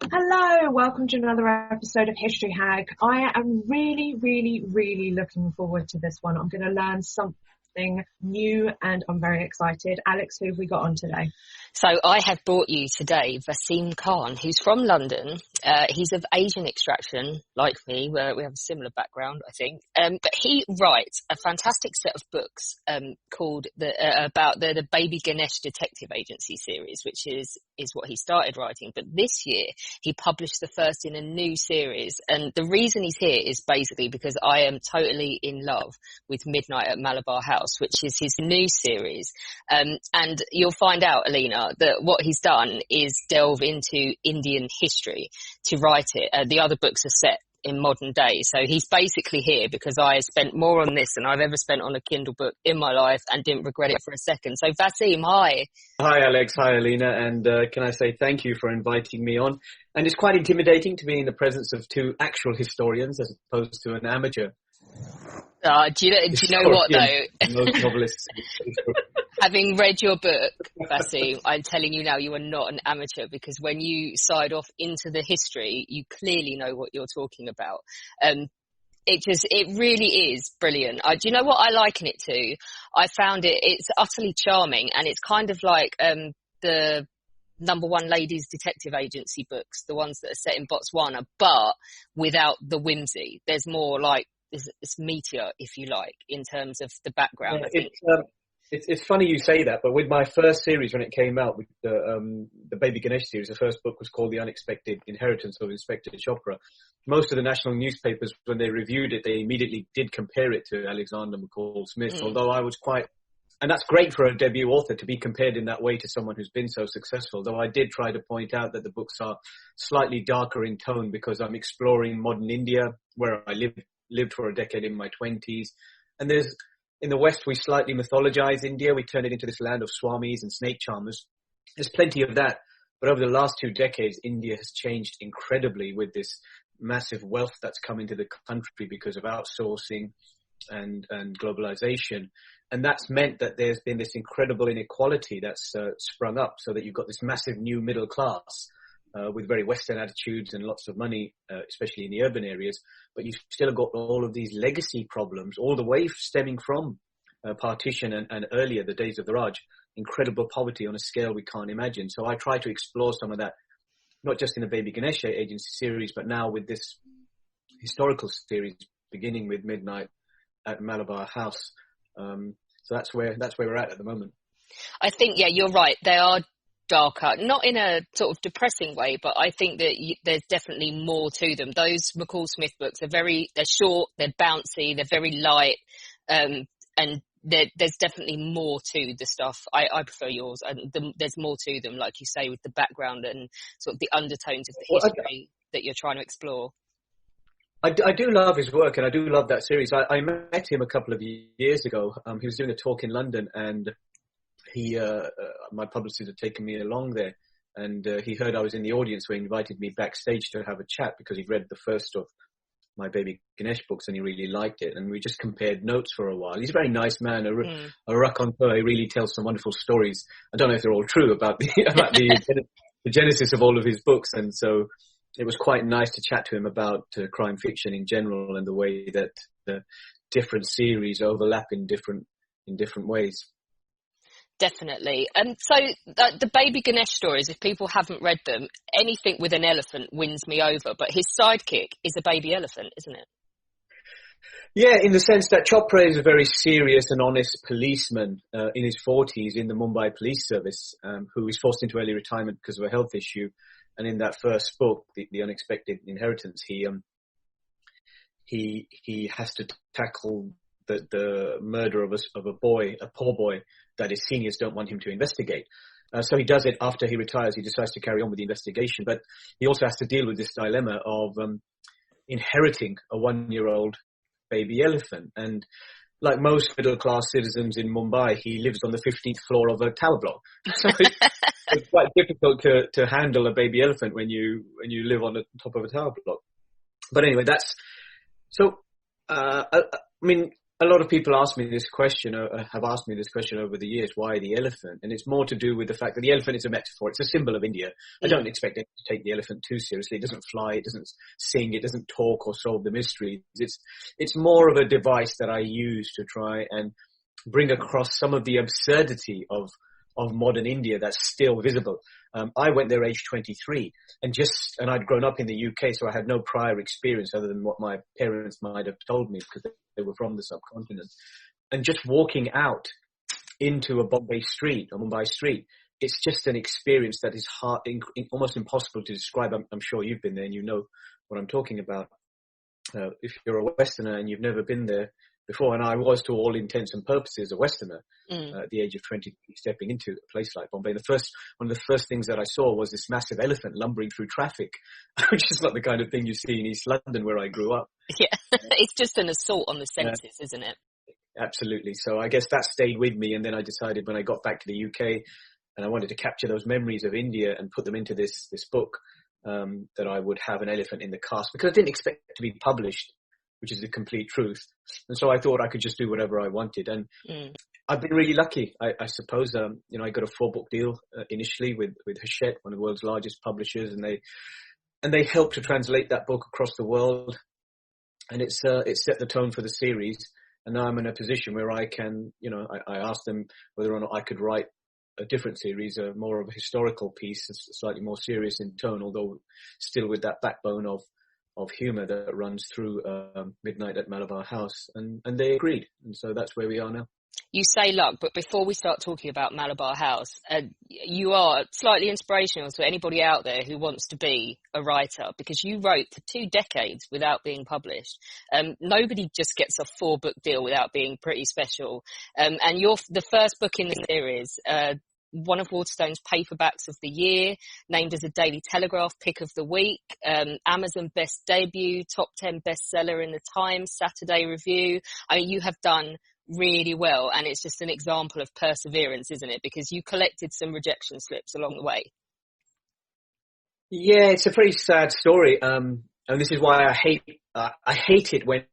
Hello, welcome to another episode of History Hag. I am really looking forward to this one. I'm going to learn something new and I'm very excited. Alex, who have we got on today? So I have brought you today Vaseem Khan, who's from London. He's of Asian extraction, like me, where we have a similar background, I think. But he writes a fantastic set of books called about the Baby Ganesh Detective Agency series, which is what he started writing. But this year he published the first in a new series. And the reason he's here is basically because I am totally in love with Midnight at Malabar House, which is his new series. And you'll find out, Alina, that what he's done is delve into Indian history to write it. The other books are set in modern day. So he's basically here because I spent more on this than I've ever spent on a Kindle book in my life and didn't regret it for a second. So Vaseem, hi. Hi Alex, hi Alina, and can I say thank you for inviting me on. And it's quite intimidating to be in the presence of two actual historians as opposed to an amateur. Do you know what though? Most novelists. Having read your book, Vaseem, I'm telling you now, you are not an amateur, because when you side off into the history, you clearly know what you're talking about. It really is brilliant. Do you know what I liken it to? I found it's utterly charming, and it's kind of like the number one ladies detective agency books, the ones that are set in Botswana, but without the whimsy. There's more like, it's meatier, if you like, in terms of the background. Yeah, I think. It's funny you say that, but with my first series, when it came out, with the Baby Ganesh series, the first book was called The Unexpected Inheritance of Inspector Chopra. Most of the national newspapers, when they reviewed it, they immediately did compare it to Alexander McCall Smith, although I was quite... And that's great for a debut author to be compared in that way to someone who's been so successful, though I did try to point out that the books are slightly darker in tone because I'm exploring modern India, where I lived for a decade in my 20s. And in the West, we slightly mythologize India. We turn it into this land of swamis and snake charmers. There's plenty of that. But over the last 2 decades, India has changed incredibly with this massive wealth that's come into the country because of outsourcing and globalization. And that's meant that there's been this incredible inequality that's sprung up, so that you've got this massive new middle class with very Western attitudes and lots of money, especially in the urban areas. But you've still got all of these legacy problems, all the way stemming from partition and earlier, the days of the Raj, incredible poverty on a scale we can't imagine. So I try to explore some of that, not just in the Baby Ganesha Agency series, but now with this historical series, beginning with Midnight at Malabar House. So that's where we're at the moment. I think, yeah, you're right. They are darker, not in a sort of depressing way, but I think that there's definitely more to them. Those McCall Smith books are they're short, they're bouncy, they're very light, and there's definitely more to the stuff. I prefer yours, and there's more to them, like you say, with the background and sort of the undertones of the history that you're trying to explore. I do love his work, and I do love that series. I met him a couple of years ago. He was doing a talk in London, and my publicist had taken me along there, and he heard I was in the audience, so he invited me backstage to have a chat because he'd read the first of my Baby Ganesh books and he really liked it, and we just compared notes for a while. He's a very nice man, a raconteur. He really tells some wonderful stories. I don't know if they're all true about the genesis of all of his books, and so it was quite nice to chat to him about crime fiction in general and the way that the different series overlap in different ways. Definitely. And so the Baby Ganesh stories, if people haven't read them, anything with an elephant wins me over. But his sidekick is a baby elephant, isn't it? Yeah, in the sense that Chopra is a very serious and honest policeman in his 40s in the Mumbai Police Service, who is forced into early retirement because of a health issue. And in that first book, The Unexpected Inheritance, he has to tackle the murder of a poor boy that his seniors don't want him to investigate. So he does it after he retires. He decides to carry on with the investigation, but he also has to deal with this dilemma of inheriting a 1-year-old baby elephant. And like most middle-class citizens in Mumbai, he lives on the 15th floor of a tower block. So it's quite difficult to handle a baby elephant when you live on the top of a tower block. But anyway, I mean, A lot of people ask me this question, have asked me this question over the years, why the elephant? And it's more to do with the fact that the elephant is a metaphor. It's a symbol of India. I don't expect anyone to take the elephant too seriously. It doesn't fly, it doesn't sing, it doesn't talk or solve the mysteries. It's more of a device that I use to try and bring across some of the absurdity of modern India that's still visible. I went there age 23 and I'd grown up in the UK, so I had no prior experience other than what my parents might have told me because they were from the subcontinent. And just walking out into a Mumbai street, it's just an experience that is almost impossible to describe. I'm sure you've been there and you know what I'm talking about. If you're a Westerner and you've never been there before, and I was to all intents and purposes a Westerner at the age of 20, stepping into a place like Bombay. One of the first things that I saw was this massive elephant lumbering through traffic, which is not the kind of thing you see in East London where I grew up. Yeah, it's just an assault on the senses, isn't it? Absolutely. So I guess that stayed with me, and then I decided when I got back to the UK and I wanted to capture those memories of India and put them into this book, that I would have an elephant in the cast, because I didn't expect it to be published, which is the complete truth. And so I thought I could just do whatever I wanted. And I've been really lucky, I suppose. I got a 4-book deal initially with Hachette, one of the world's largest publishers, and they helped to translate that book across the world. And it set the tone for the series. And now I'm in a position where I can, I asked them whether or not I could write a different series, more of a historical piece, slightly more serious in tone, although still with that backbone of humour that runs through Midnight at Malabar House, and they agreed, and so that's where we are now. You say luck, but before we start talking about Malabar House, you are slightly inspirational to anybody out there who wants to be a writer, because you wrote for 2 decades without being published. Nobody just gets a 4-book deal without being pretty special. And you're the first book in the series, one of Waterstone's paperbacks of the year, named as a Daily Telegraph pick of the week, Amazon best debut, top 10 bestseller in the Times, Saturday Review. I mean, you have done really well, and it's just an example of perseverance, isn't it? Because you collected some rejection slips along the way. Yeah, it's a pretty sad story, and this is why I hate it when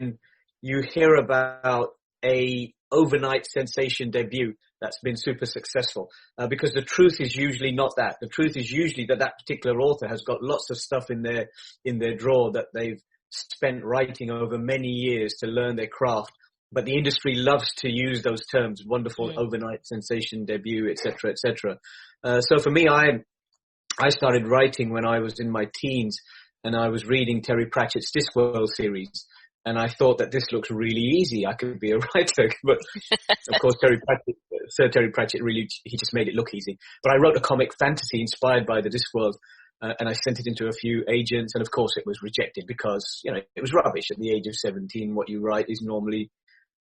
you hear about a overnight sensation debut that's been super successful, because the truth is usually not that. The truth is usually that particular author has got lots of stuff in their drawer that they've spent writing over many years to learn their craft. But the industry loves to use those terms, wonderful overnight sensation debut, etc., etc. So for me, I started writing when I was in my teens, and I was reading Terry Pratchett's Discworld series. And I thought that this looks really easy. I could be a writer. But of course, Sir Terry Pratchett he just made it look easy. But I wrote a comic fantasy inspired by the Discworld, and I sent it into a few agents. And of course, it was rejected because, it was rubbish. At the age of 17, what you write is normally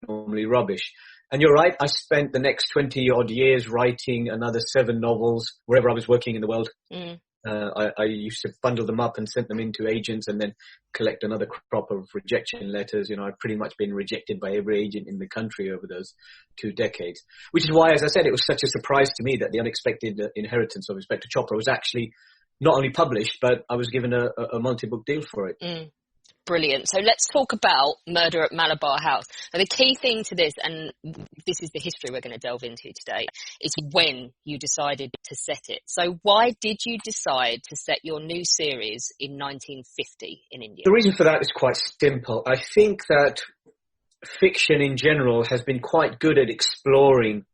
rubbish. And you're right. I spent the next 20 odd years writing another 7 novels wherever I was working in the world. I used to bundle them up and send them into agents and then collect another crop of rejection letters. I've pretty much been rejected by every agent in the country over those 2 decades, which is why, as I said, it was such a surprise to me that The Unexpected Inheritance of Inspector Chopra was actually not only published, but I was given a multi-book deal for it. Brilliant. So let's talk about Murder at Malabar House. Now, the key thing to this, and this is the history we're going to delve into today, is when you decided to set it. So why did you decide to set your new series in 1950 in India? The reason for that is quite simple. I think that fiction in general has been quite good at exploring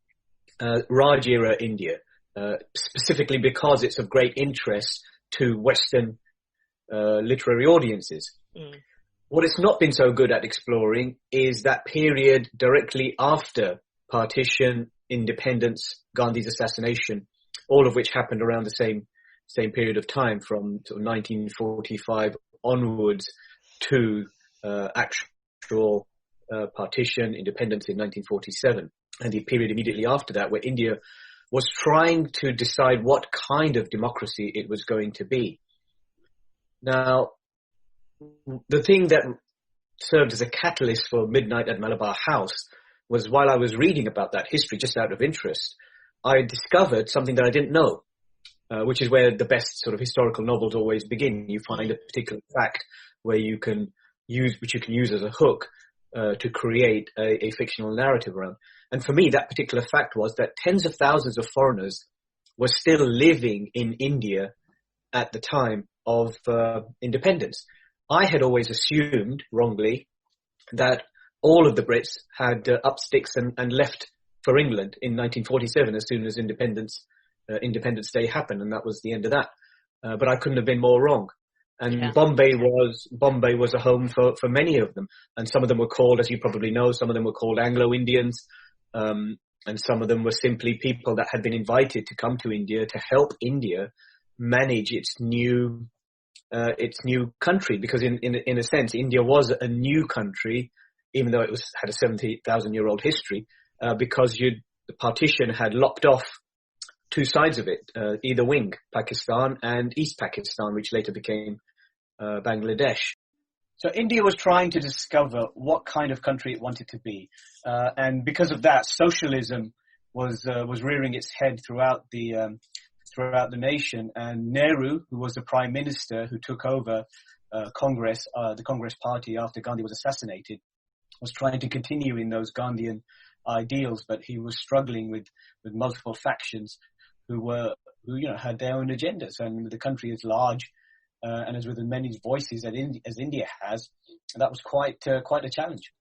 Raj-era India, specifically because it's of great interest to Western literary audiences. What it's not been so good at exploring is that period directly after partition, independence, Gandhi's assassination, all of which happened around the same period of time, from sort of 1945 onwards to actual partition, independence in 1947, and the period immediately after that, where India was trying to decide what kind of democracy it was going to be. Now, the thing that served as a catalyst for Midnight at Malabar House was, while I was reading about that history just out of interest, I discovered something that I didn't know, which is where the best sort of historical novels always begin. You find a particular fact which you can use as a hook, to create a fictional narrative around. And for me, that particular fact was that tens of thousands of foreigners were still living in India at the time of independence. I had always assumed, wrongly, that all of the Brits had up sticks and left for England in 1947 as soon as Independence Day happened, and that was the end of that. But I couldn't have been more wrong. And Yeah. Bombay was a home for many of them, and some of them were called, as you probably know, some of them were called Anglo-Indians, and some of them were simply people that had been invited to come to India to help India manage its new country, because in a sense India was a new country, even though it had a 70,000-year-old history, because the partition had lopped off two sides of it, either wing, Pakistan and East Pakistan, which later became Bangladesh. So India was trying to discover what kind of country it wanted to be, and because of that, socialism was rearing its head throughout the nation. And Nehru, who was the prime minister who took over the Congress party after Gandhi was assassinated, was trying to continue in those Gandhian ideals, but he was struggling with multiple factions who had their own agendas. And the country is large, and as with as many voices as India has, that was quite a challenge.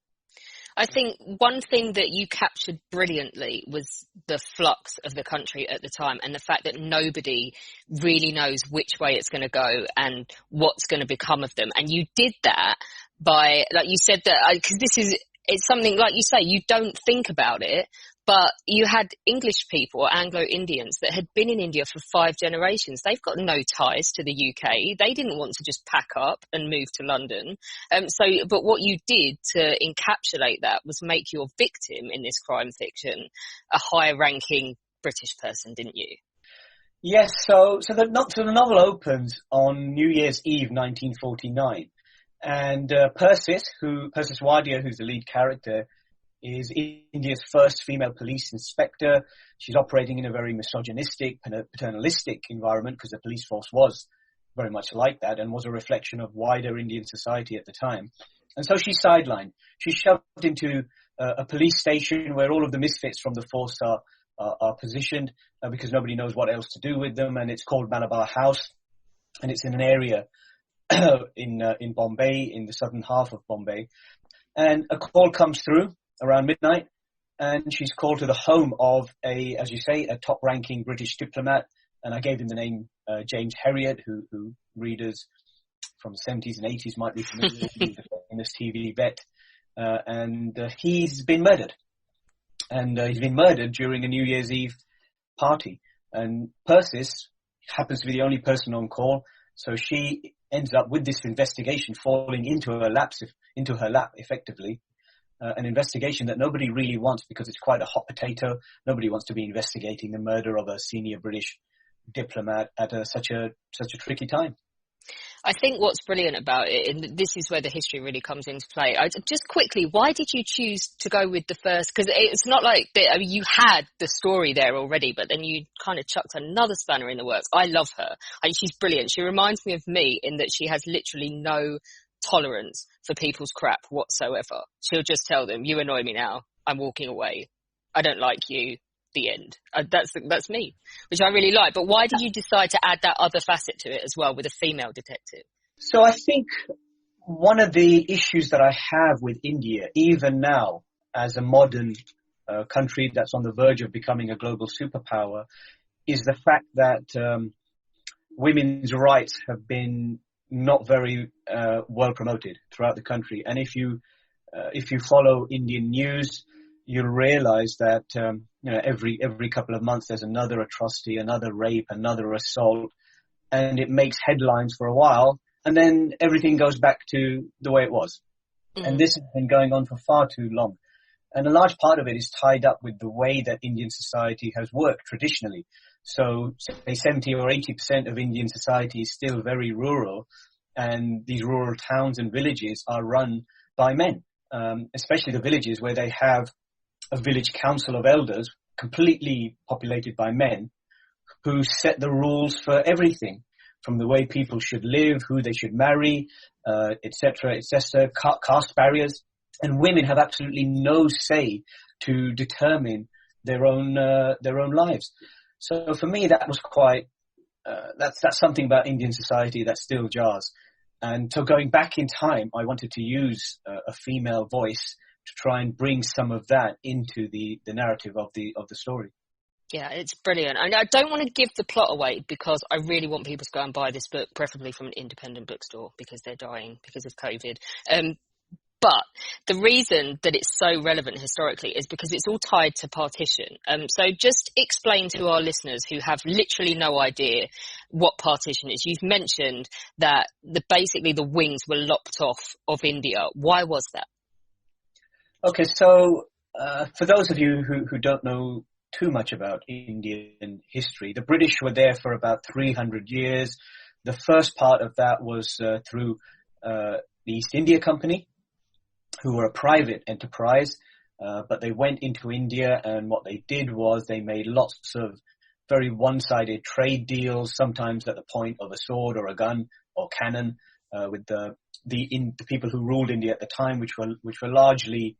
I think one thing that you captured brilliantly was the flux of the country at the time, and the fact that nobody really knows which way it's going to go and what's going to become of them. And you did that by, like you said, that because it's something, like you say, you don't think about it, but you had English people, Anglo-Indians, that had been in India for 5 generations. They've got no ties to the UK. They didn't want to just pack up and move to London. But what you did to encapsulate that was make your victim in this crime fiction a higher-ranking British person, didn't you? Yes. So the novel opens on New Year's Eve, 1949, and Persis Wadia, who's the lead character, is India's first female police inspector. She's operating in a very misogynistic, paternalistic environment, because the police force was very much like that and was a reflection of wider Indian society at the time. And so she's sidelined. She's shoved into a police station where all of the misfits from the force are positioned, because nobody knows what else to do with them. And it's called Malabar House, and it's in an area in Bombay, in the southern half of Bombay. And a call comes through around midnight, and she's called to the home of a top-ranking British diplomat. And I gave him the name James Herriot, who readers from the 70s and 80s might be familiar with. He's a famous TV vet. And he's been murdered. And he's been murdered during a New Year's Eve party. And Persis happens to be the only person on call, so she ends up with this investigation falling into her lap effectively. An investigation that nobody really wants, because it's quite a hot potato. Nobody wants to be investigating the murder of a senior British diplomat at such a tricky time. I think what's brilliant about it, and this is where the history really comes into play. Just quickly, why did you choose to go with the first? Because it's not like you had the story there already, but then you kind of chucked another spanner in the works. I love her. She's brilliant. She reminds me of me in that she has literally no tolerance for people's crap whatsoever. She'll just tell them, "You annoy me now. I'm walking away. I don't like you. The end." That's me, which I really like. But why did you decide to add that other facet to it as well, with a female detective? So I think one of the issues that I have with India, even now, as a modern country that's on the verge of becoming a global superpower, is the fact that women's rights have been not very well promoted throughout the country. And if you follow Indian news, you'll realize that every couple of months there's another atrocity, another rape, another assault, and it makes headlines for a while, and then everything goes back to the way it was. And this has been going on for far too long. And a large part of it is tied up with the way that Indian society has worked traditionally. So say 70 or 80% of Indian society is still very rural, and these rural towns and villages are run by men, especially the villages where they have a village council of elders completely populated by men who set the rules for everything, from the way people should live, who they should marry, etc., caste barriers. and women have absolutely no say to determine their own lives. So for me, that was quite that's something about Indian society that still jars. And so going back in time, I wanted to use a female voice to try and bring some of that into the narrative of the story. Yeah, it's brilliant. And I don't want to give the plot away because I really want people to go and buy this book, preferably from an independent bookstore, because they're dying because of COVID. But the reason that it's so relevant historically is because it's all tied to partition. So just explain to our listeners who have literally no idea what partition is. You've mentioned that basically the wings were lopped off of India. Why was that? Okay, so for those of you who don't know too much about Indian history, the British were there for about 300 years. The first part of that was through the East India Company, who were a private enterprise, but they went into India, and what they did was they made lots of very one-sided trade deals, sometimes at the point of a sword or a gun or cannon, with the people who ruled India at the time, which were largely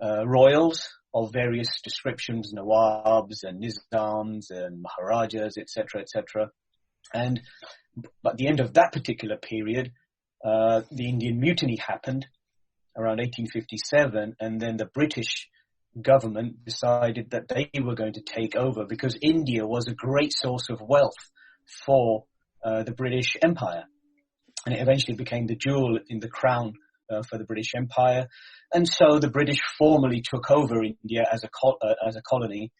royals of various descriptions, Nawabs and Nizams and Maharajas, etc., etc. And at the end of that particular period, the Indian Mutiny happened around 1857, and then the British government decided that they were going to take over because India was a great source of wealth for the British Empire. And it eventually became the jewel in the crown for the British Empire. And so the British formally took over India as a colony,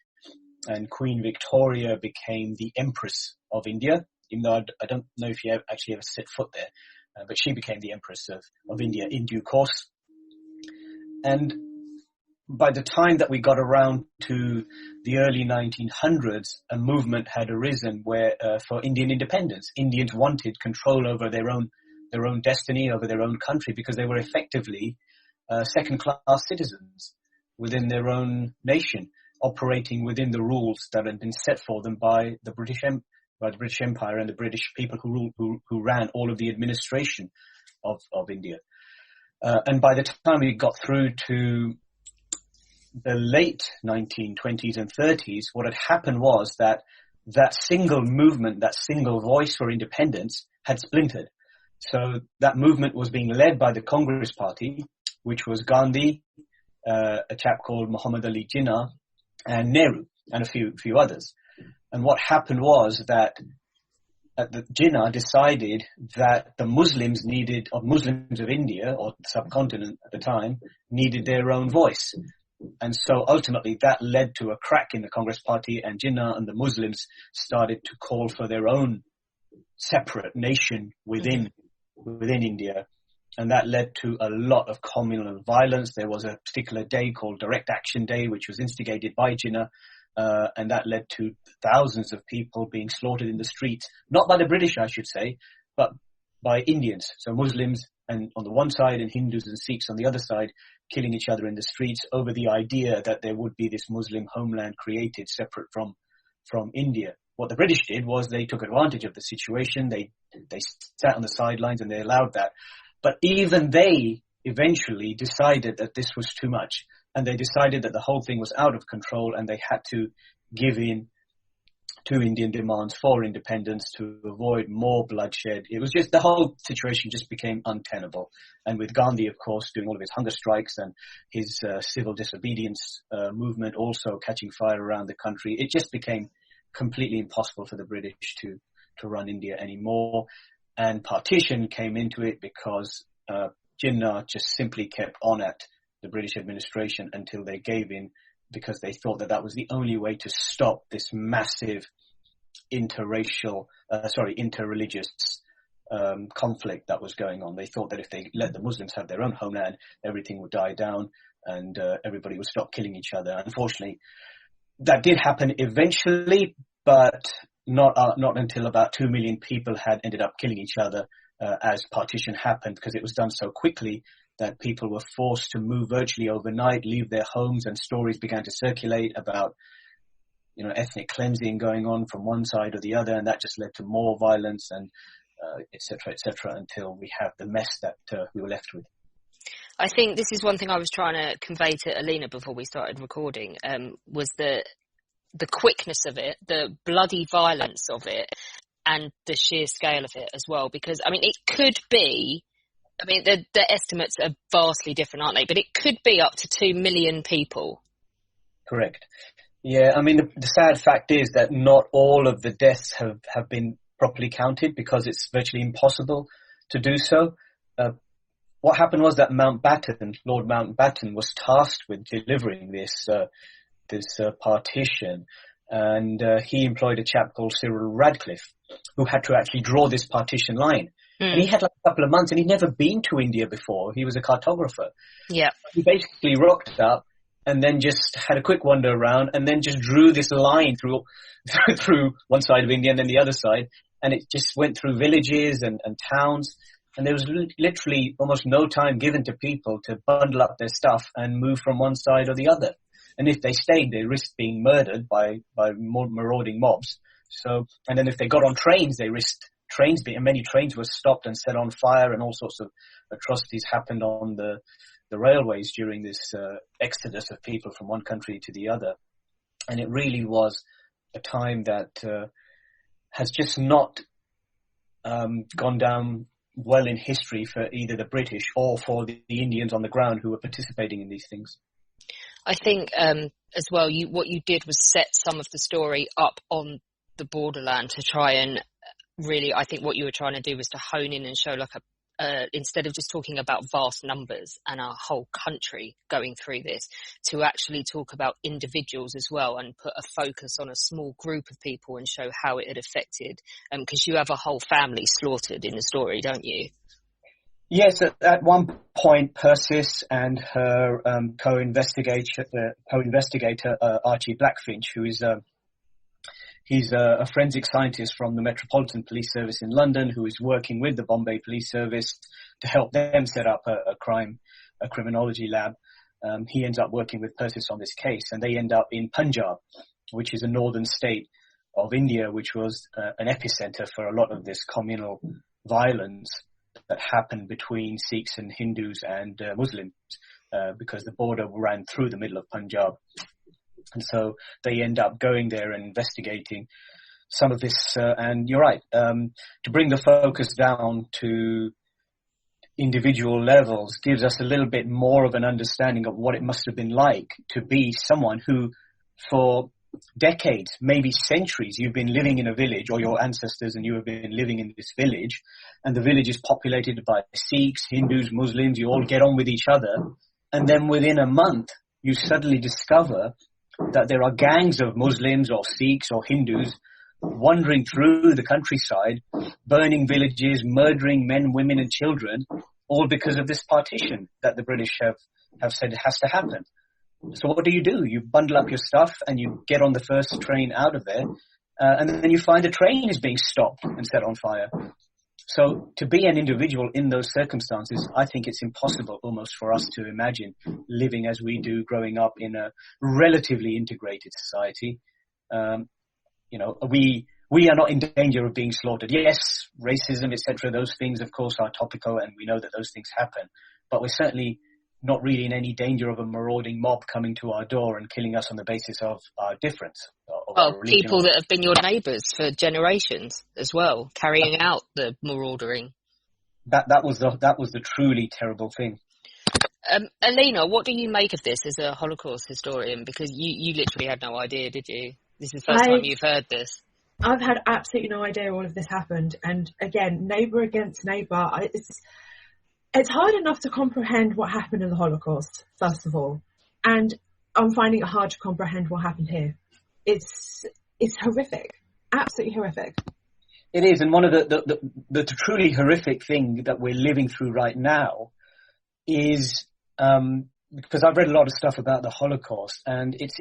and Queen Victoria became the Empress of India, even though I don't know if you actually ever set foot there, but she became the Empress of India in due course. And by the time that we got around to the early 1900s, a movement had arisen where for Indian independence, Indians wanted control over their own destiny, over their own country, because they were effectively second-class citizens within their own nation, operating within the rules that had been set for them by the British Empire and the British people who ran all of the administration of India. And by the time we got through to the late 1920s and 30s, what had happened was that single movement, that single voice for independence had splintered. So that movement was being led by the Congress Party, which was Gandhi, a chap called Muhammad Ali Jinnah, and Nehru, and a few others. And what happened was that Jinnah decided that the Muslims of India, or the subcontinent at the time, needed their own voice. And so ultimately that led to a crack in the Congress Party, and Jinnah and the Muslims started to call for their own separate nation within India. And that led to a lot of communal violence. There was a particular day called Direct Action Day, which was instigated by Jinnah, and that led to thousands of people being slaughtered in the streets, not by the British, I should say, but by Indians. So Muslims and on the one side and Hindus and Sikhs on the other side, killing each other in the streets over the idea that there would be this Muslim homeland created separate from India. What the British did was they took advantage of the situation. They sat on the sidelines and they allowed that. But even they eventually decided that this was too much, and they decided that the whole thing was out of control, and they had to give in to Indian demands for independence to avoid more bloodshed. It was just, the whole situation just became untenable. And with Gandhi, of course, doing all of his hunger strikes and his civil disobedience movement also catching fire around the country, it just became completely impossible for the British to run India anymore. And partition came into it because Jinnah just simply kept on at the British administration until they gave in, because they thought that was the only way to stop this massive interreligious conflict that was going on. They thought that if they let the Muslims have their own homeland, everything would die down and everybody would stop killing each other. Unfortunately, that did happen eventually, but not until about 2 million people had ended up killing each other as partition happened, because it was done so quickly that people were forced to move virtually overnight, leave their homes, and stories began to circulate about, ethnic cleansing going on from one side or the other, and that just led to more violence and et cetera, until we have the mess that we were left with. I think this is one thing I was trying to convey to Alina before we started recording, was the quickness of it, the bloody violence of it, and the sheer scale of it as well. Because, I mean, it could be, I mean, the estimates are vastly different, aren't they? But it could be up to 2 million people. Correct. Yeah, I mean, the sad fact is that not all of the deaths have been properly counted because it's virtually impossible to do so. What happened was that Lord Mountbatten was tasked with delivering this partition, and he employed a chap called Cyril Radcliffe, who had to actually draw this partition line. And he had like a couple of months, and he'd never been to India before. He was a cartographer. Yeah. He basically rocked up and then just had a quick wander around and then just drew this line through one side of India and then the other side. And it just went through villages and towns. And there was literally almost no time given to people to bundle up their stuff and move from one side or the other. And if they stayed, they risked being murdered by marauding mobs. So, and then if they got on trains, they risked trains being, and many trains were stopped and set on fire, and all sorts of atrocities happened on the railways during this exodus of people from one country to the other. And it really was a time that has just not gone down well in history for either the British or for the Indians on the ground who were participating in these things. I think as well, what you did was set some of the story up on the borderland to try and really, I think what you were trying to do was to hone in and show like instead of just talking about vast numbers and our whole country going through this, to actually talk about individuals as well and put a focus on a small group of people and show how it had affected, because you have a whole family slaughtered in the story, don't you? Yes, at one point, Persis and her co-investigator Archie Blackfinch, who is he's a forensic scientist from the Metropolitan Police Service in London, who is working with the Bombay Police Service to help them set up a criminology lab. He ends up working with Persis on this case, and they end up in Punjab, which is a northern state of India, which was an epicenter for a lot of this communal violence that happened between Sikhs and Hindus and Muslims, because the border ran through the middle of Punjab. And so they end up going there and investigating some of this. And you're right, to bring the focus down to individual levels gives us a little bit more of an understanding of what it must have been like to be someone who, for decades, maybe centuries, you've been living in a village, or your ancestors and you have been living in this village, and the village is populated by Sikhs, Hindus, Muslims, you all get on with each other. And then within a month, you suddenly discover that there are gangs of Muslims or Sikhs or Hindus wandering through the countryside, burning villages, murdering men, women and children, all because of this partition that the British have said has to happen. So what do? You bundle up your stuff and you get on the first train out of there, and then you find a train is being stopped and set on fire. So to be an individual in those circumstances, I think it's impossible almost for us to imagine living as we do, growing up in a relatively integrated society. We are not in danger of being slaughtered. Yes, racism, etc., those things, of course, are topical, and we know that those things happen. But we're certainly not really in any danger of a marauding mob coming to our door and killing us on the basis of our difference. Well, people that have been your neighbours for generations as well, carrying out the marauding. That was the truly terrible thing. Alina, what do you make of this as a Holocaust historian? Because you literally had no idea, did you? This is the first time you've heard this. I've had absolutely no idea all of this happened. And again, neighbour against neighbour, it's hard enough to comprehend what happened in the Holocaust, first of all. And I'm finding it hard to comprehend what happened here. It's horrific. Absolutely horrific. It is. And one of the truly horrific thing that we're living through right now is, because I've read a lot of stuff about the Holocaust, and it's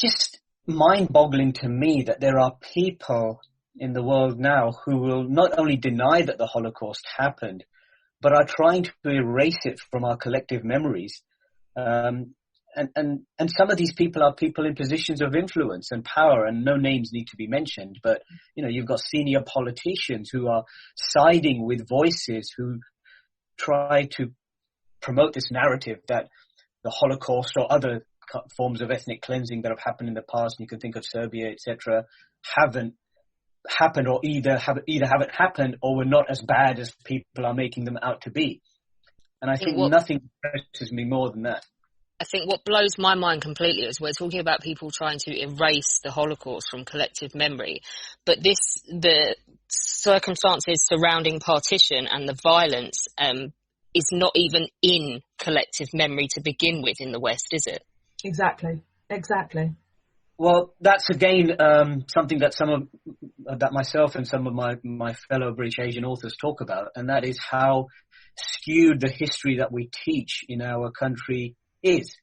just mind-boggling to me that there are people in the world now who will not only deny that the Holocaust happened, but are trying to erase it from our collective memories. And some of these people are people in positions of influence and power, and no names need to be mentioned. But, you've got senior politicians who are siding with voices who try to promote this narrative that the Holocaust or other forms of ethnic cleansing that have happened in the past, and you can think of Serbia, etc., haven't happened, or either haven't happened or were not as bad as people are making them out to be. And I think nothing impresses me more than that. I think what blows my mind completely is we're talking about people trying to erase the Holocaust from collective memory, but the circumstances surrounding partition and the violence is not even in collective memory to begin with in the West, is it? Exactly. Well, that's again something that myself and some of my fellow British Asian authors talk about, and that is how skewed the history that we teach in our country is,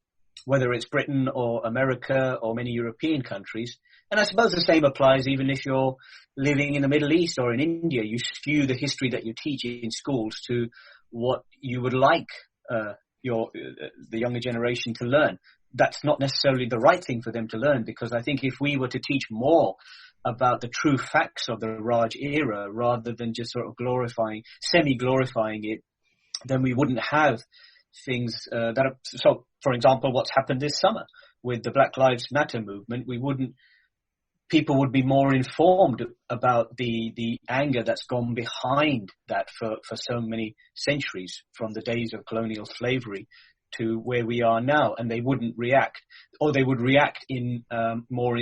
whether it's Britain or America or many European countries. And I suppose the same applies even if you're living in the Middle East or in India. You skew the history that you teach in schools to what you would like the younger generation to learn. That's not necessarily the right thing for them to learn, because I think if we were to teach more about the true facts of the Raj era rather than just sort of semi-glorifying it, then we wouldn't have things that are, so for example, what's happened this summer with the Black Lives Matter movement, people would be more informed about the anger that's gone behind that for so many centuries, from the days of colonial slavery to where we are now, and they wouldn't react, or they would react in more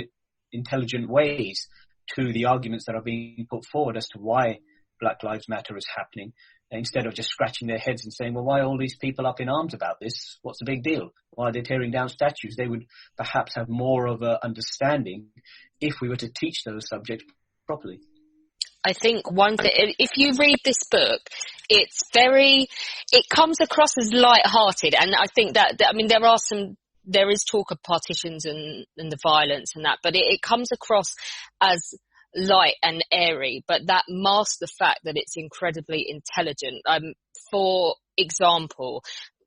intelligent ways to the arguments that are being put forward as to why Black Lives Matter is happening, instead of just scratching their heads and saying, well, why are all these people up in arms about this? What's the big deal? Why are they tearing down statues? They would perhaps have more of an understanding if we were to teach those subjects properly. I think one thing, if you read this book, it comes across as light-hearted, and I think that I mean, there is talk of partitions and the violence and that, but it comes across as light and airy, but that masks the fact that it's incredibly intelligent. For example,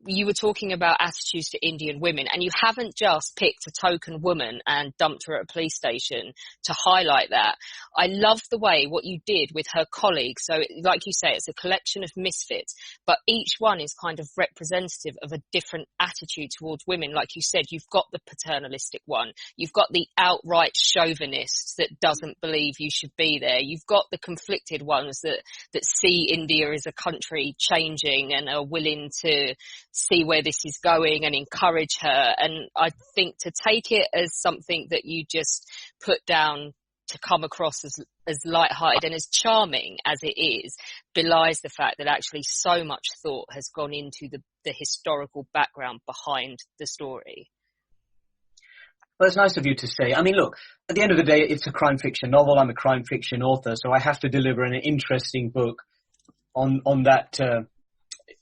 you were talking about attitudes to Indian women, and you haven't just picked a token woman and dumped her at a police station to highlight that. I love the way what you did with her colleagues. So like you say, it's a collection of misfits, but each one is kind of representative of a different attitude towards women. Like you said, you've got the paternalistic one. You've got the outright chauvinist that doesn't believe you should be there. You've got the conflicted ones that see India as a country changing and are willing to see where this is going and encourage her. And I think to take it as something that you just put down to come across as light-hearted and as charming as it is belies the fact that actually so much thought has gone into the historical background behind the story. Well, it's nice of you to say. I mean, look, at the end of the day, it's a crime fiction novel. I'm a crime fiction author, so I have to deliver an interesting book on that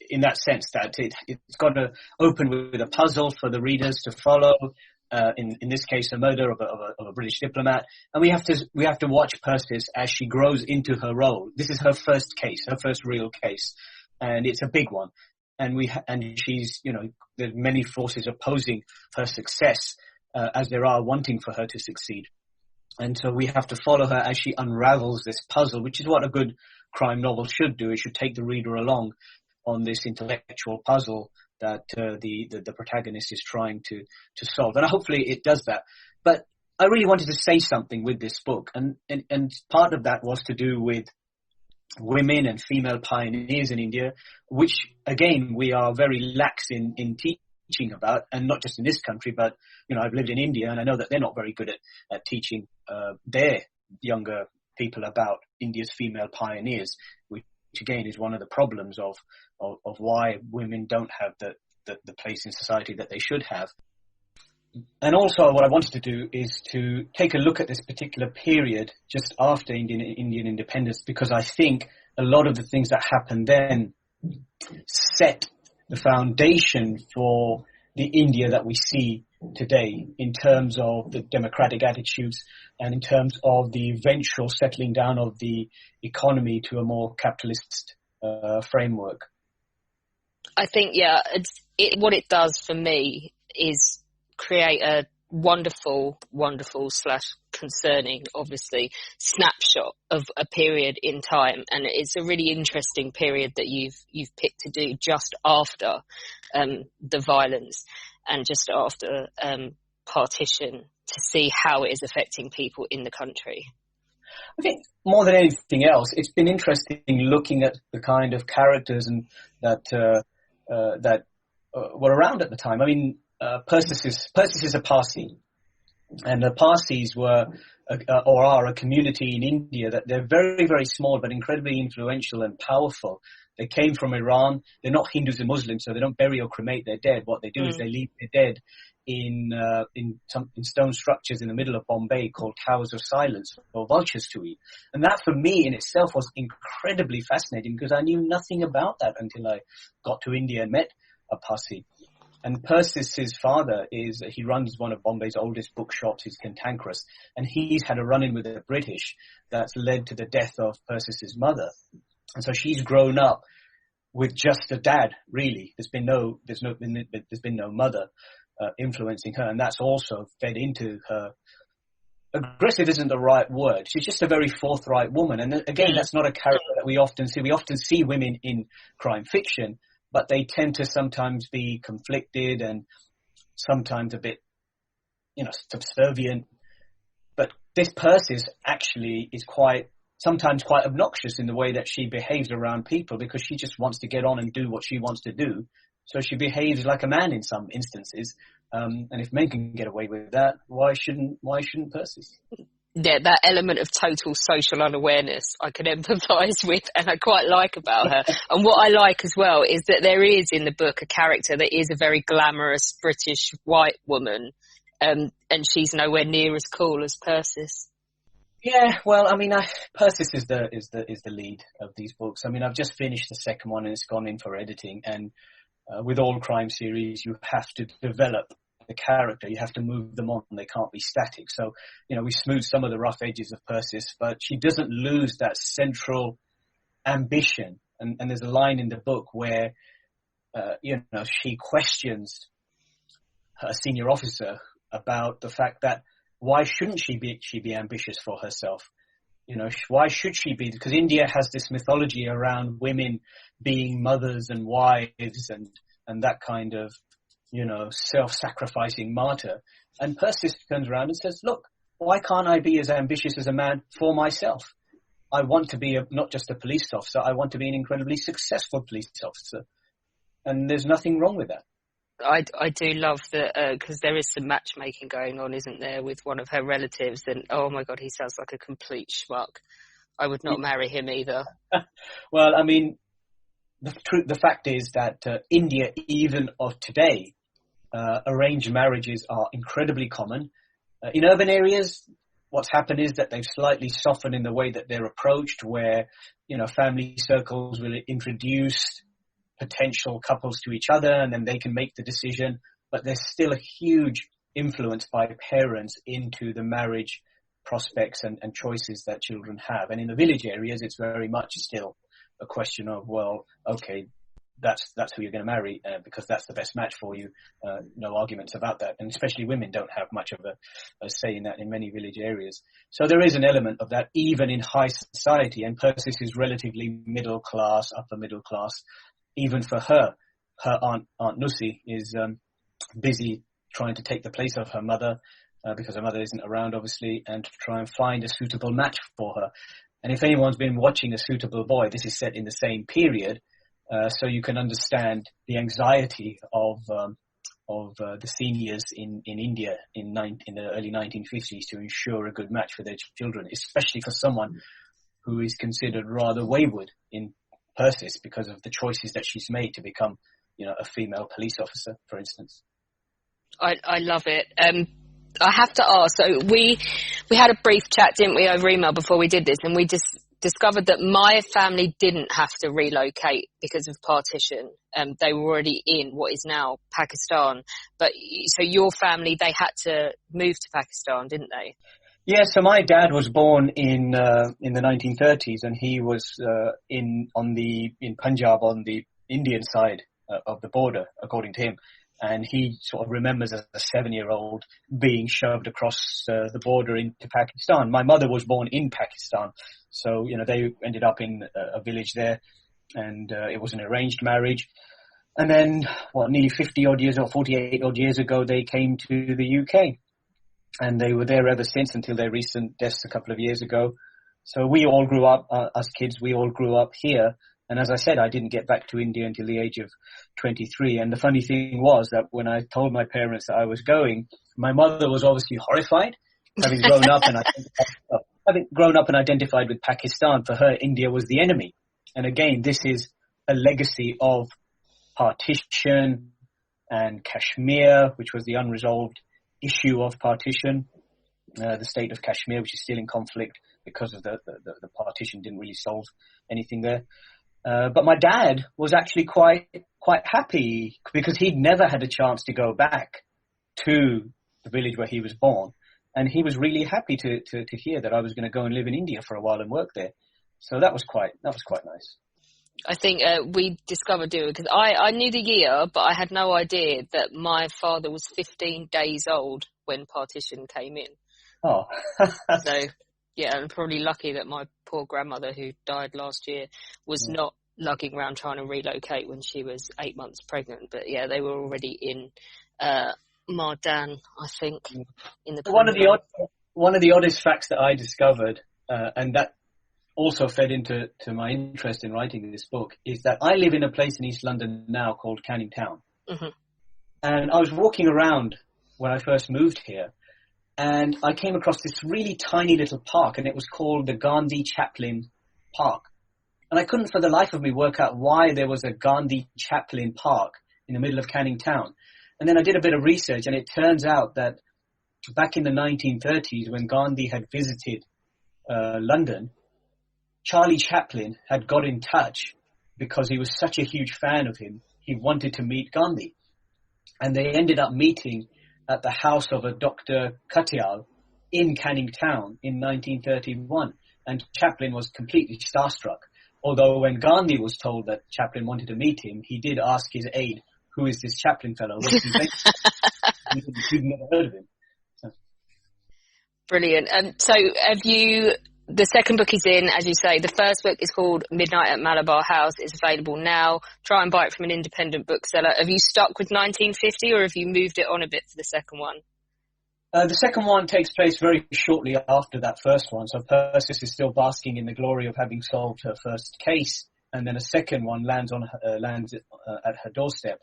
in that sense, that it's got to open with a puzzle for the readers to follow. In this case, a murder of a British diplomat, and we have to watch Persis as she grows into her role. This is her first case, her first real case, and it's a big one. And she's, there's many forces opposing her success, as there are wanting for her to succeed. And so we have to follow her as she unravels this puzzle, which is what a good crime novel should do. It should take the reader along on this intellectual puzzle that the protagonist is trying to solve. And hopefully it does that. But I really wanted to say something with this book. And part of that was to do with women and female pioneers in India, which, again, we are very lax in teaching about, and not just in this country, but, I've lived in India, and I know that they're not very good at teaching their younger people about India's female pioneers, which again is one of the problems of why women don't have the place in society that they should have. And also what I wanted to do is to take a look at this particular period just after Indian independence, because I think a lot of the things that happened then set the foundation for the India that we see today in terms of the democratic attitudes and in terms of the eventual settling down of the economy to a more capitalist framework. I think, what it does for me is create a wonderful concerning, obviously, snapshot of a period in time, and it's a really interesting period that you've picked to do just after the violence and just after partition, to see how it is affecting people in the country. I think more than anything else, it's been interesting looking at the kind of characters and that were around at the time. I mean, Persis is a Parsi, and the Parsis were or are a community in India that they're very, very small but incredibly influential and powerful. They came from Iran. They're not Hindus and Muslims, so they don't bury or cremate their dead. What they do is they leave their dead in stone structures in the middle of Bombay called Towers of Silence for vultures to eat. And that for me in itself was incredibly fascinating, because I knew nothing about that until I got to India and met a Parsi. And Persis, his father, he runs one of Bombay's oldest bookshops, is cantankerous, and he's had a run-in with the British that's led to the death of Persis's mother. And so she's grown up with just a dad, really. There's been no mother influencing her, and that's also fed into her. Aggressive isn't the right word. She's just a very forthright woman. And again, that's not a character that we often see. We often see women in crime fiction, but they tend to sometimes be conflicted and sometimes a bit, subservient. But this Persis actually is sometimes quite obnoxious in the way that she behaves around people, because she just wants to get on and do what she wants to do. So she behaves like a man in some instances. And if men can get away with that, why shouldn't Persis? Yeah, that element of total social unawareness I can empathise with, and I quite like about her. And what I like as well is that there is in the book a character that is a very glamorous British white woman, and she's nowhere near as cool as Persis. Yeah, well, I mean, Persis is the lead of these books. I mean, I've just finished the second one and it's gone in for editing. And with all crime series, you have to develop the character. You have to move them on. They can't be static. So, we smooth some of the rough edges of Persis, but she doesn't lose that central ambition. And there's a line in the book where, she questions her senior officer about the fact that why shouldn't she be ambitious for herself? Why should she be? Because India has this mythology around women being mothers and wives and that kind of, self-sacrificing martyr. And Persis turns around and says, look, why can't I be as ambitious as a man for myself? I want to be not just a police officer, I want to be an incredibly successful police officer. And there's nothing wrong with that. I do love that, because there is some matchmaking going on, isn't there, with one of her relatives, and oh my God, he sounds like a complete schmuck. I would not marry him either. Well, I mean, the fact is that India, even of today, arranged marriages are incredibly common. In urban areas, what's happened is that they've slightly softened in the way that they're approached, where, family circles will introduce potential couples to each other and then they can make the decision. But there's still a huge influence by parents into the marriage prospects and choices that children have. And in the village areas, it's very much still a question of, well, okay, that's who you're going to marry because that's the best match for you. No arguments about that. And especially women don't have much of a say in that in many village areas. So there is an element of that even in high society. And Persis is relatively middle class, upper middle class. Even for her Aunt Nussi is busy trying to take the place of her mother because her mother isn't around, obviously, and to try and find a suitable match for her. And if anyone's been watching A Suitable Boy, this is set in the same period, so you can understand the anxiety of the seniors in India in the early 1950s to ensure a good match for their children, especially for someone who is considered rather wayward in Persis because of the choices that she's made to become, a female police officer, for instance. I love it. I have to ask, so we had a brief chat, didn't we, over email before we did this, and we just discovered that my family didn't have to relocate because of partition. They were already in what is now Pakistan. But so your family, they had to move to Pakistan, didn't they? Yeah, so my dad was born in the 1930s, and he was in Punjab on the Indian side of the border, according to him. And he sort of remembers as a 7-year-old being shoved across the border into Pakistan. My mother was born in Pakistan. So, they ended up in a village there, and it was an arranged marriage. And then, nearly 50 odd years or 48 odd years ago, they came to the UK. And they were there ever since until their recent deaths a couple of years ago. So we all grew up, us kids, we all grew up here. And as I said, I didn't get back to India until the age of 23. And the funny thing was that when I told my parents that I was going, my mother was obviously horrified, having grown up and identified with Pakistan. For her, India was the enemy. And again, this is a legacy of partition and Kashmir, which was the unresolved issue of partition. The state of Kashmir, which is still in conflict because of the partition, didn't really solve anything there. But my dad was actually quite happy because he'd never had a chance to go back to the village where he was born. And he was really happy to hear that I was going to go and live in India for a while and work there. So that was quite nice. I think we discovered doing it because I knew the year, but I had no idea that my father was 15 days old when partition came in. Oh. So, yeah, I'm probably lucky that my poor grandmother, who died last year, was not lugging around trying to relocate when she was 8 months pregnant. But yeah, they were already in Mardan, I think, in the one of the oddest facts that I discovered, and that also fed into my interest in writing this book, is that I live in a place in East London now called Canning Town. Mm-hmm. And I was walking around when I first moved here, and I came across this really tiny little park, and it was called the Gandhi Chaplin Park. And I couldn't for the life of me work out why there was a Gandhi Chaplin Park in the middle of Canning Town. And then I did a bit of research, and it turns out that back in the 1930s, when Gandhi had visited London, Charlie Chaplin had got in touch because he was such a huge fan of him. He wanted to meet Gandhi. And they ended up meeting at the house of a Dr. Katyal in Canning Town in 1931. And Chaplin was completely starstruck. Although when Gandhi was told that Chaplin wanted to meet him, he did ask his aide, who is this Chaplin fellow? What does he think? He'd never heard of him. So. Brilliant. So the second book is in, as you say. The first book is called Midnight at Malabar House. It's available now. Try and buy it from an independent bookseller. Have you stuck with 1950 or have you moved it on a bit for the second one? The second one takes place very shortly after that first one. So Persis is still basking in the glory of having solved her first case. And then a second one lands at her doorstep.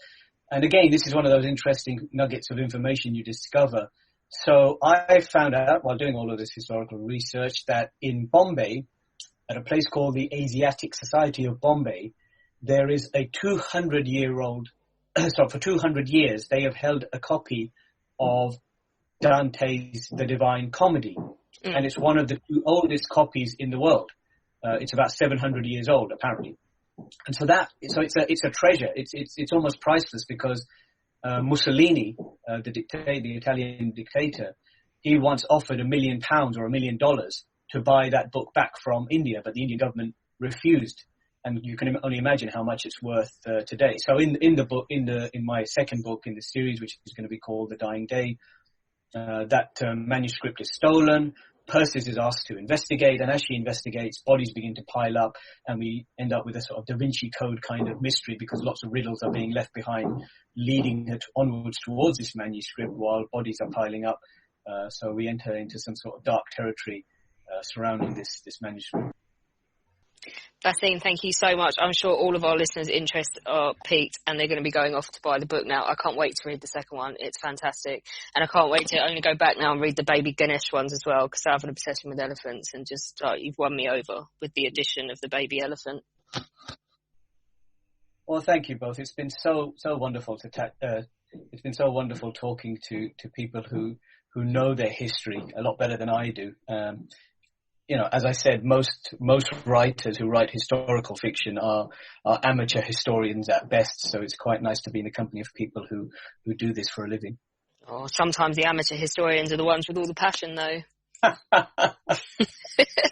And again, this is one of those interesting nuggets of information you discover. So I found out while doing all of this historical research that in Bombay, at a place called the Asiatic Society of Bombay, there is a 200-year-old, so for 200 years, they have held a copy of Dante's The Divine Comedy. And it's one of the two oldest copies in the world. It's about 700 years old, apparently. And so it's a treasure. It's almost priceless because Mussolini, the Italian dictator, he once offered £1 million or $1 million to buy that book back from India, but the Indian government refused. And you can only imagine how much it's worth today. So in my second book in the series, which is going to be called The Dying Day, that manuscript is stolen. Persis is asked to investigate, and as she investigates, bodies begin to pile up, and we end up with a sort of Da Vinci Code kind of mystery because lots of riddles are being left behind, leading her onwards towards this manuscript while bodies are piling up. So we enter into some sort of dark territory surrounding this manuscript. Vaseem, thank you so much. I'm sure all of our listeners' interests are piqued and they're going to be going off to buy the book now. I can't wait to read the second one. It's fantastic. And I can't wait to only go back now and read the baby Ganesh ones as well because I have an obsession with elephants and just you've won me over with the addition of the baby elephant. Well, thank you both. It's been so wonderful it's been so wonderful talking to people who know their history a lot better than I do. As I said, most writers who write historical fiction are amateur historians at best. So it's quite nice to be in the company of people who do this for a living. Oh, sometimes the amateur historians are the ones with all the passion, though.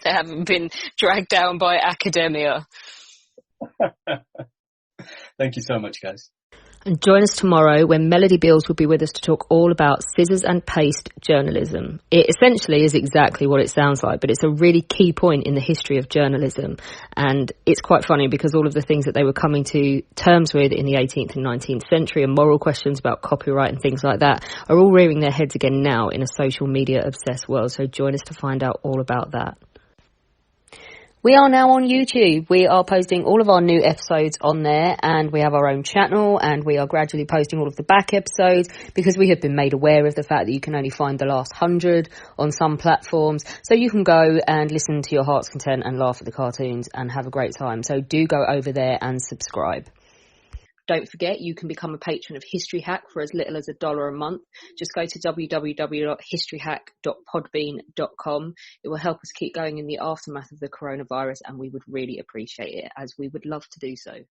They haven't been dragged down by academia. Thank you so much, guys. And join us tomorrow when Melody Beals will be with us to talk all about scissors and paste journalism. It essentially is exactly what it sounds like, but it's a really key point in the history of journalism. And it's quite funny because all of the things that they were coming to terms with in the 18th and 19th century and moral questions about copyright and things like that are all rearing their heads again now in a social media obsessed world. So join us to find out all about that. We are now on YouTube. We are posting all of our new episodes on there, and we have our own channel, and we are gradually posting all of the back episodes because we have been made aware of the fact that you can only find the last 100 on some platforms. So you can go and listen to your heart's content and laugh at the cartoons and have a great time. So do go over there and subscribe. Don't forget, you can become a patron of History Hack for as little as $1 a month. Just go to www.historyhack.podbean.com. It will help us keep going in the aftermath of the coronavirus, and we would really appreciate it, as we would love to do so.